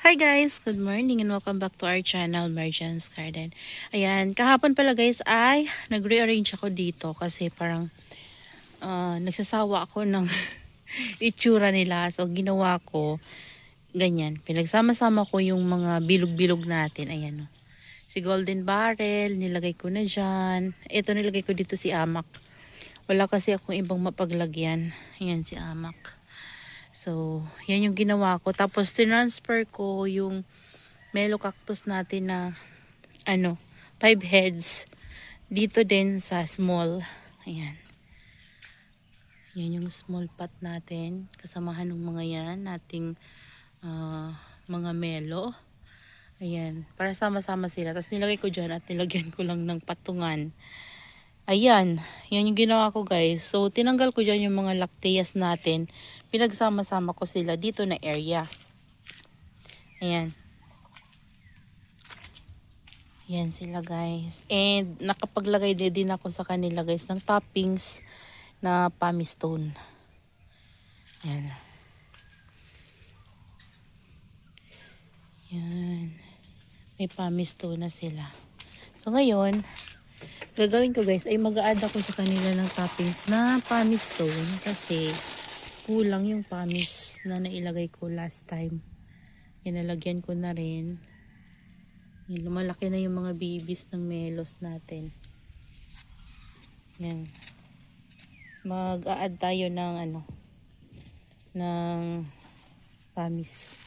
Hi guys! Good morning and welcome back to our channel, Merchant's Garden. Ayan, kahapon pala guys ay nag-rearrange ako dito kasi parang nagsasawa ako ng itsura nila. So ginawa ko, ganyan. Pinagsama-sama ko yung mga bilog-bilog natin. Ayan o. Si Golden Barrel, nilagay ko na dyan. Ito nilagay ko dito si Amak. Wala kasi akong ibang mapaglagyan. Ayan si Amak. So, yan yung ginawa ko. Tapos, tinransfer ko yung Melo cactus natin na 5 heads dito din sa small. Ayan. Yan yung small pot natin. Kasamahan ng mga yan. Nating mga melo. Ayan. Para sama-sama sila. Tapos nilagay ko dyan at nilagyan ko lang ng patungan. Ayan. Yan yung ginawa ko guys. So, tinanggal ko dyan yung mga lacteas natin. Pinagsama-sama ko sila dito na area. Ayan. Yan sila guys. And nakapaglagay din ako sa kanila guys ng toppings na pumice stone. Yan. Yan. May pumice stone na sila. So ngayon, gagawin ko guys ay mag-a-add ako sa kanila ng toppings na pumice stone kasi kulang yung pumice na nailagay ko last time. Inalagyan ko na rin. Yan, lumalaki na yung mga babies ng melos natin. Yan. Mag-a-add tayo ng ng pumice.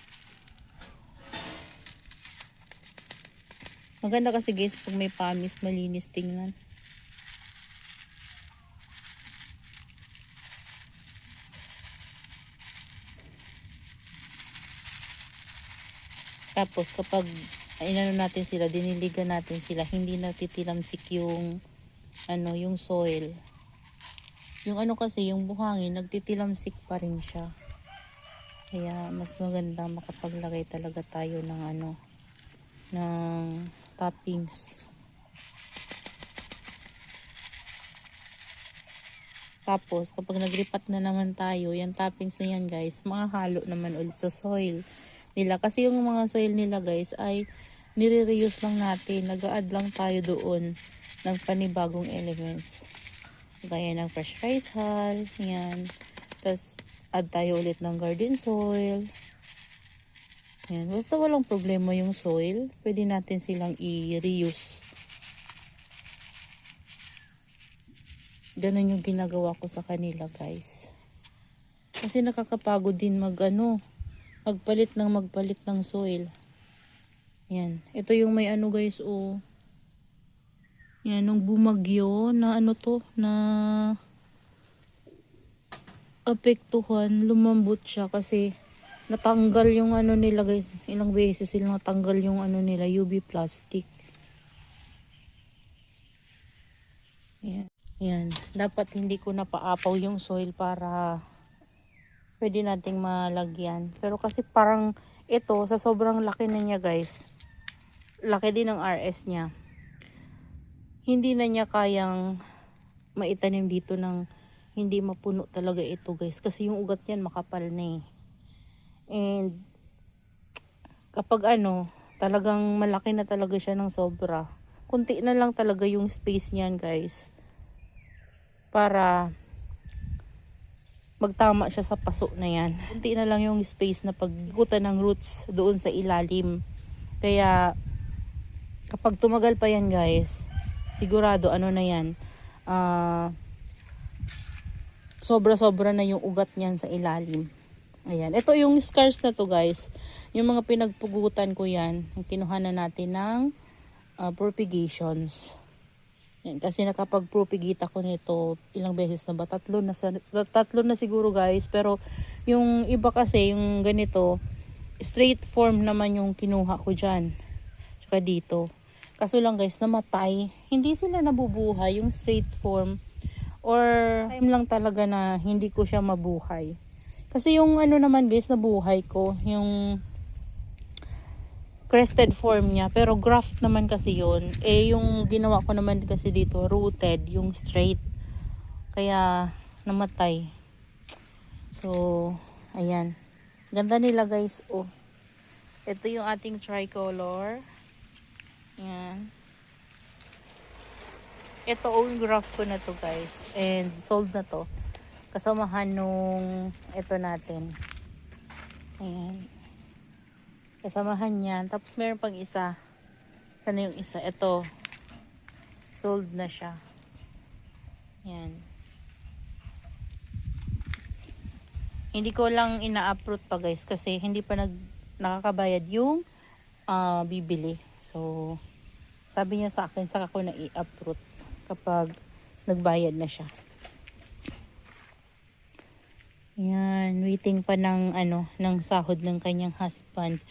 Maganda kasi guys pag may pumice, malinis tingnan. Tapos kapag inano natin sila, diniligan natin sila, hindi natitilamsik yung yung soil. Yung kasi, yung buhangin, nagtitilamsik pa rin siya. Kaya mas maganda makapaglagay talaga tayo ng ng toppings. Tapos kapag naglipat na naman tayo, yung toppings na yan guys, makahalo naman ulit sa soil nila. Kasi yung mga soil nila guys ay nire-reuse lang natin. Nag-a-add lang tayo doon ng panibagong elements. Gaya ng fresh rice hull. Yan. Tapos add tayo ulit ng garden soil. Yan. Basta walang problema yung soil, pwede natin silang i-reuse. Ganun yung ginagawa ko sa kanila guys. Kasi nakakapagod din magpalit ng soil. Yan. Ito yung may guys yan, nung bumagyo na na apektuhan, lumambot siya kasi natanggal yung nila guys. Ilang beses silang natanggal yung nila, UV plastic. Yan. Yan. Dapat hindi ko napaapaw yung soil para pwede nating malagyan. Pero kasi parang ito, sa sobrang laki na niya guys, laki din ng RS niya, hindi na niya kayang maitanim dito ng hindi mapuno talaga ito guys. Kasi yung ugat niyan makapal na eh. And kapag talagang malaki na talaga siya ng sobra, kunti na lang talaga yung space niyan guys. Para magtama siya sa paso na yan. Kunti na lang yung space na paggutan ng roots doon sa ilalim. Kaya kapag tumagal pa yan guys, sigurado na yan, sobra-sobra na yung ugat niyan sa ilalim. Ayan, ito yung scars na to guys, yung mga pinagpugutan ko yan, yung kinuha na natin ng propagations. Yan, kasi nakapag-propagate ako nito ilang beses na ba? Tatlo na siguro guys. Pero yung iba kasi, yung ganito, straight form naman yung kinuha ko dyan. Tsaka dito. Kaso lang guys, namatay. Hindi sila nabubuhay yung straight form. Or time lang talaga na hindi ko siya mabuhay. Kasi yung naman guys, nabuhay ko. Yung crested form niya, pero graft naman kasi yun. Yung ginawa ko naman kasi dito, rooted, yung straight. Kaya namatay. So, ayan. Ganda nila guys, Ito yung ating tricolor. Yan. Ito own graft ko na to guys. And sold na to. Kasamahan nung ito natin. Ayan. Kasamahan yan. Tapos meron pang isa. Sana yung isa? Ito. Sold na siya. Yan. Hindi ko lang ina-uproot pa guys. Kasi hindi pa nakakabayad yung bibili. So, sabi niya sa akin, saka ko na i-uproot kapag nagbayad na siya. Yan, waiting pa ng ng sahod ng kanyang husband.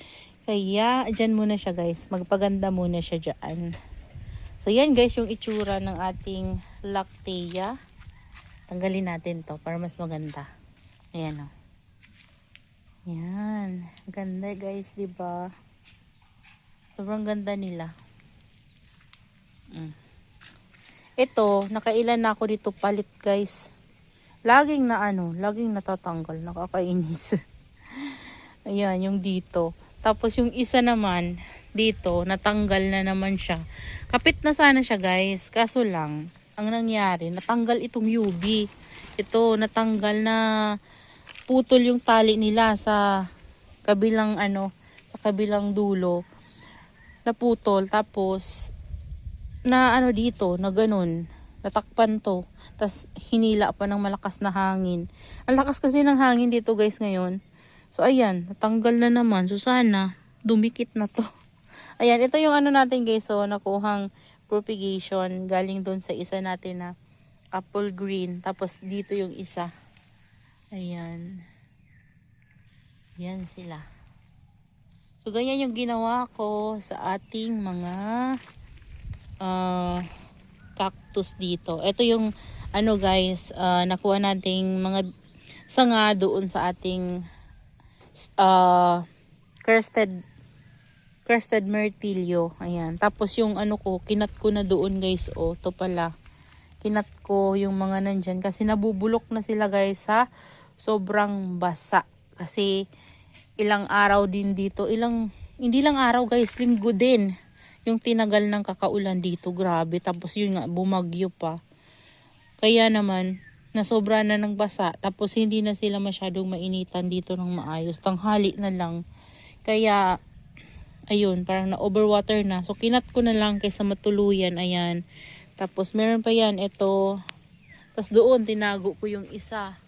Kaya diyan muna siya guys, magpaganda muna siya diyan. So yan guys yung itsura ng ating Lactea. Tanggalin natin 'to para mas maganda. Ayan oh. Yan, ganda guys, 'di ba? Sobrang ganda nila. Ito, nakailan na ako dito palit guys. Laging natatanggal, nakakainis. Ayan, yung dito. Tapos yung isa naman, dito, natanggal na naman siya. Kapit na sana siya guys, kaso lang, ang nangyari, natanggal itong UV. Ito, natanggal na putol yung tali nila sa kabilang sa kabilang dulo. Naputol, tapos, dito, na ganun, natakpan to. Tas hinila pa ng malakas na hangin. Ang lakas kasi ng hangin dito guys ngayon. So ayan, natanggal na naman. So sana dumikit na to. Ayan, ito yung natin guys. So nakuhang propagation galing doon sa isa natin na apple green. Tapos dito yung isa. Ayan. Yan sila. So ganyan yung ginawa ko sa ating mga cactus dito. Ito yung guys, nakuha nating mga sanga doon sa ating crested myrtillo. Ayan. Tapos yung kinat ko na doon guys. To pala. Kinat ko yung mga nandyan kasi nabubulok na sila guys sa sobrang basa. Kasi ilang araw din dito. Hindi lang araw guys, linggo din. Yung tinagal ng kakaulan dito, grabe. Tapos yun nga, bumagyo pa. Kaya naman, nasobra na ng basa. Tapos hindi na sila masyadong mainitan dito ng maayos. Tanghali na lang. Kaya, ayun, parang na-overwater na. So, kinat ko na lang kaysa matuluyan. Ayan. Tapos, meron pa yan. Ito. Tapos doon, tinago ko yung isa.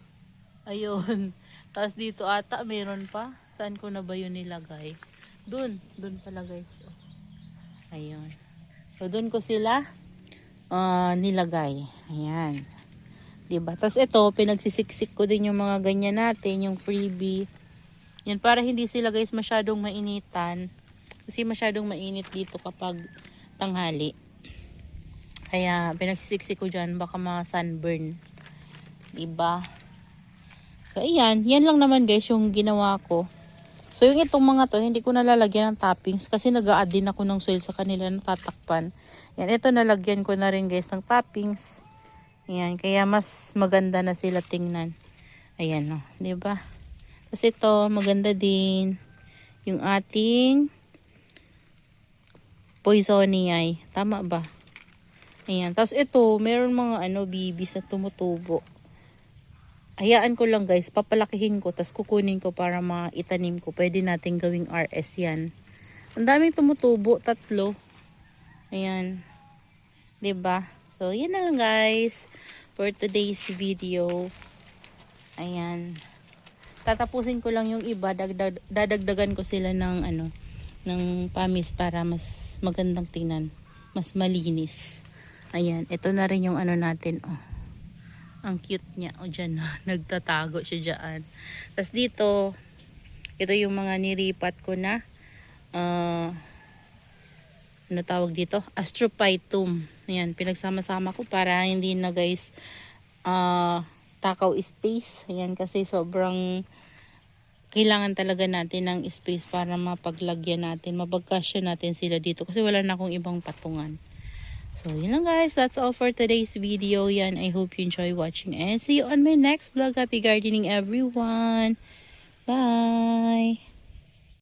Ayun. Tapos dito ata, meron pa. Saan ko na ba yun nilagay? Doon pala guys. Ayun. So, doon ko sila nilagay. Ayan. Diba? Tapos ito, pinagsisiksik ko din yung mga ganyan natin, yung freebie. Yan, para hindi sila guys masyadong mainitan. Kasi masyadong mainit dito kapag tanghali. Kaya, pinagsisiksik ko dyan, baka ma-sunburn. Diba? So, ayan. Yan lang naman guys yung ginawa ko. So, yung itong mga to, hindi ko nalalagyan ng toppings kasi nag-a-add din ako ng soil sa kanila na tatakpan. Yan, ito nalagyan ko na rin guys ng toppings. Yan, kaya mas maganda na sila tingnan. Ayan o, diba? Tapos ito, maganda din yung ating poisoniae. Tama ba? Ayan, tapos ito, meron mga bibis na tumutubo. Hayaan ko lang guys, papalakihin ko, tas kukunin ko para maitanim ko. Pwede natin gawing RS yan. Ang daming tumutubo, 3. Ayan. 'Di ba? So, yan na lang guys for today's video. Ayan. Tatapusin ko lang yung iba, dadagdagan ko sila ng ng pamis para mas magandang tingnan, mas malinis. Ayan, ito na rin yung natin, ang cute niya. Dyan, nagtatago siya dyan. Tapos dito, ito yung mga niripat ko na, tawag dito? Astrophytum. Ayan, pinagsama-sama ko para hindi na guys, takaw space. Ayan, kasi sobrang kailangan talaga natin ng space para mapaglagyan natin, mapagkasya natin sila dito. Kasi wala na akong ibang patungan. So, yun lang guys. That's all for today's video. Yan, I hope you enjoy watching and see you on my next vlog. Happy gardening everyone. Bye!